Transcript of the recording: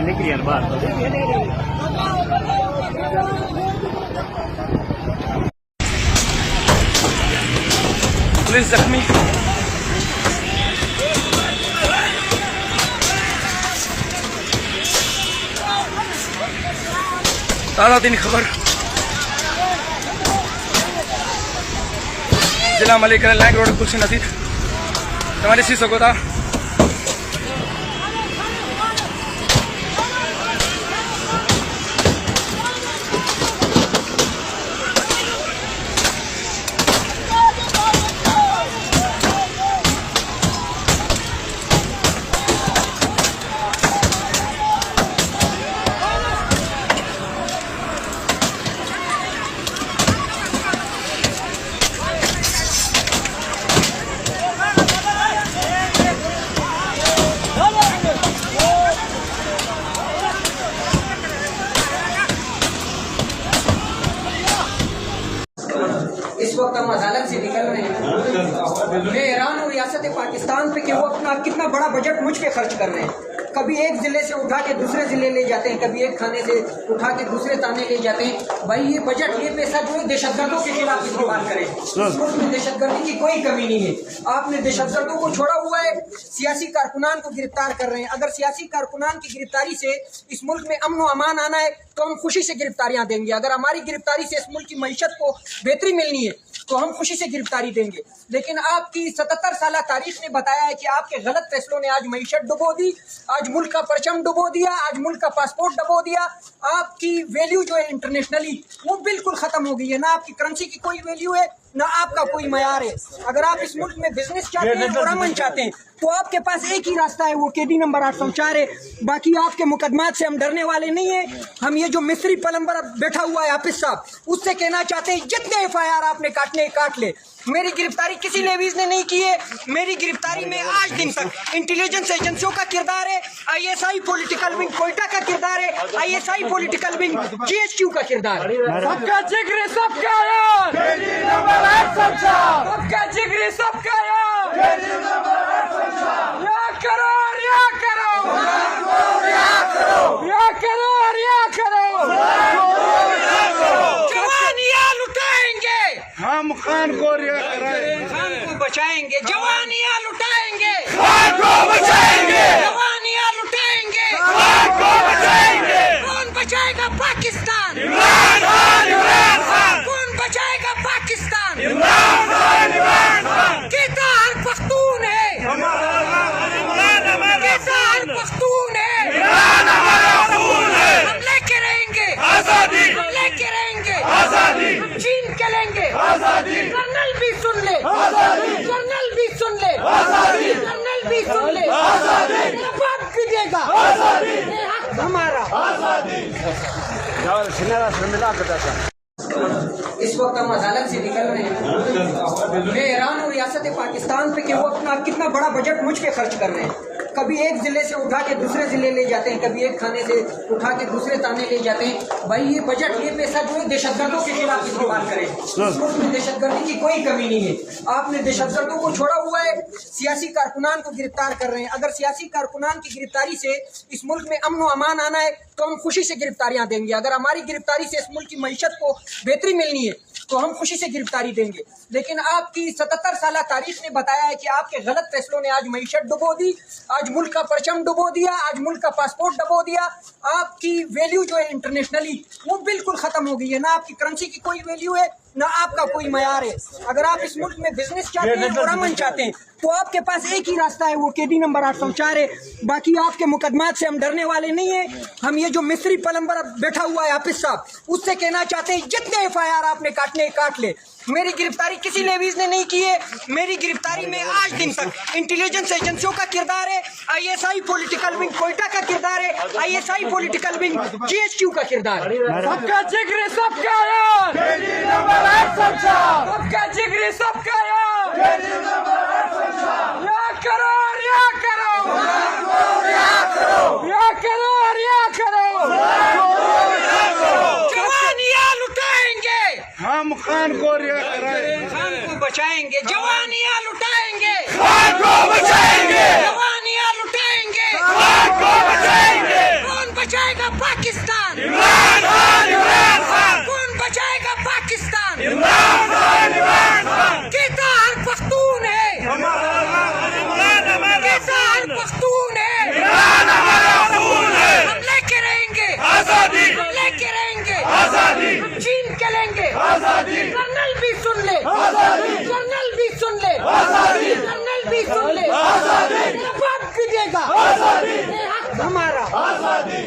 निकली यार बाहर पुलिस जख्मी ताज़ा दिन खबर जिला मलिक लैंग रोड कुर्सी नजीक हमारे सी सको था इस वक्त हम अदालत से निकल रहे हैं। मैं हैरान हूँ रियासत पाकिस्तान पे कि वो अपना कितना बड़ा बजट मुझ पे खर्च कर रहे हैं। कभी एक जिले से उठा के दूसरे जिले ले जाते हैं, कभी एक थाने से उठा के दूसरे थाने ले जाते हैं। भाई ये बजट, ये पैसा जो है दहशतगर्दों के खिलाफ इस्तेमाल करें। इस मुल्क में दहशतगर्दी की कोई कमी नहीं है। आपने दहशतगर्दों को छोड़ा हुआ है, सियासी कारकुनान को गिरफ्तार कर रहे हैं। अगर सियासी कारकुनान की गिरफ्तारी से इस मुल्क में अमन व अमान आना है तो हम खुशी से गिरफ्तारियां देंगे। अगर हमारी गिरफ्तारी से इस मुल्क की मईशत को बेहतरी मिलनी है तो हम खुशी से गिरफ्तारी देंगे। लेकिन आपकी 77 साल तारीख ने बताया है कि आपके गलत फैसलों ने आज मईशत डुबो दी, आज मुल्क का परचम डुबो दिया, आज मुल्क का पासपोर्ट डुबो दिया। आपकी वैल्यू जो है इंटरनेशनली वो बिल्कुल खत्म हो गई है। ना आपकी करेंसी की कोई वैल्यू है, ना आपका कोई मयार है। अगर आप इस मुल्क में बिजनेस चाहते हैं और अमन चाहते हैं तो आपके पास एक ही रास्ता है, वो केडी नंबर 804 है। बाकी आपके मुकदमात से हम डरने वाले नहीं है। हम ये जो मिस्त्री पलम्बर बैठा हुआ है हाफिज साहब, उससे कहना चाहते हैं जितने FIR आपने काटने काट ले। मेरी गिरफ्तारी किसी लेवीज ने नहीं की है। मेरी गिरफ्तारी में आज दिन तक इंटेलिजेंस एजेंसियों का किरदार है, ISI पॉलिटिकल विंग कोयटा का किरदार है, ISI पॉलिटिकल विंग GHQ का किरदार है। सबका जिक्र सबका यार, सबका जिक्र सबका यार, या करो रिया करो, रिया करो रिया करो, जवानियां लुटाएंगे, हम खान को रिया कराएंगे, खान को बचाएंगे, जवानियां लुटाएंगे, खान को बचाएंगे, जवानियां लुटाएंगे, खान को बचाएंगे। कौन बचाएगा पाकिस्तान? इमरान खान, इमरान खान। कौन बचाएगा पाकिस्तान? इमरान खान, इमरान खान। कहता हर पख्तून है, कहता हर पख्तून है, इमरान हमारा खून है। हम लेके रहेंगे आजादी, हम लेके रहेंगे आजादी, हम छीन के लेंगे आजादी, कर्नल भी सुन ले, आजादी, कर्नल भी सुन ले, आजादी, कर्नल भी सुन ले, आजादी, तेरा बाप भी देगा, आजादी, ये हक हमारा। इस वक्त हम अदालत से निकल रहे हैं। मैं हैरान हूँ रियासत पाकिस्तान पे कि वो अपना कितना बड़ा बजट मुझ पे खर्च कर रहे हैं। कभी एक जिले से उठा के दूसरे जिले ले जाते हैं, कभी एक थाने से उठा के दूसरे थाने ले जाते हैं। भाई ये बजट, ये पैसा जो है दहशतगर्दों के खिलाफ इस्तेमाल करें। इस मुल्क में दहशतगर्दी की कोई कमी नहीं है। आपने दहशतगर्दों को छोड़ा हुआ है, सियासी कारकुनान को गिरफ्तार कर रहे हैं। अगर सियासी कारकुनान की गिरफ्तारी से इस मुल्क में अमन व अमान आना है तो हम खुशी से गिरफ्तारियां देंगे। अगर हमारी गिरफ्तारी से इस मुल्क की मईशत को बेहतरी मिलनी है तो हम खुशी से गिरफ्तारी देंगे। लेकिन आपकी 77 साल तारीख ने बताया है कि आपके गलत फैसलों ने आज मईशत डुबो दी, आज मुल्क का परचम डुबो दिया, आज मुल्क का पासपोर्ट डुबो दिया। आपकी वैल्यू जो है इंटरनेशनली वो बिल्कुल खत्म हो गई है। ना आपकी करेंसी की कोई वैल्यू है, ना आपका कोई मयार है। अगर आप इस मुल्क में बिजनेस चाहते हैं और अमन चाहते हैं तो आपके पास एक ही रास्ता है, वो केडी नंबर 804 है। बाकी आपके मुकदमात से हम डरने वाले नहीं है। हम ये जो मिस्त्री प्लम्बर बैठा हुआ है हाफिज साहब, उससे कहना चाहते हैं जितने FIR आपने काटने काट ले। मेरी गिरफ्तारी किसी लेवीज ने नहीं की है। मेरी गिरफ्तारी में आज दिन तक इंटेलिजेंस एजेंसियों का किरदार है, ISI पॉलिटिकल विंग कोयटा का किरदार है, ISI पॉलिटिकल विंग GHQ का किरदार है। सबका जिक्र सबका यार, सबका जिक्र सबका यार, या करो या करो या करो या करो, जवानियां लुटाएंगे, हम खान को रिहा कराएंगे, खान को बचाएंगे, जवानियां लुटाएंगे, खान को बचाएंगे, जवानियां लुटाएंगे, खान को बचाएंगे। कौन बचाएगा पाकिस्तान? इमरान खान, इमरान खान, कौन बचाएगा पाकिस्तान? इमरान खान, इमरान खान। कहता हर पख्तून है, कहता हर पख्तून है, इमरान हमारा खून है। हम लेके रहेंगे आजादी, हम लेके रहेंगे आजादी, हम छीन के लेंगे आजादी, कर्नल भी सुन ले, आजादी, कर्नल भी सुन ले, आजादी, कर्नल भी सुन ले, आजादी, तेरा बाप भी देगा, आजादी, ये हक हमारा। आजादी।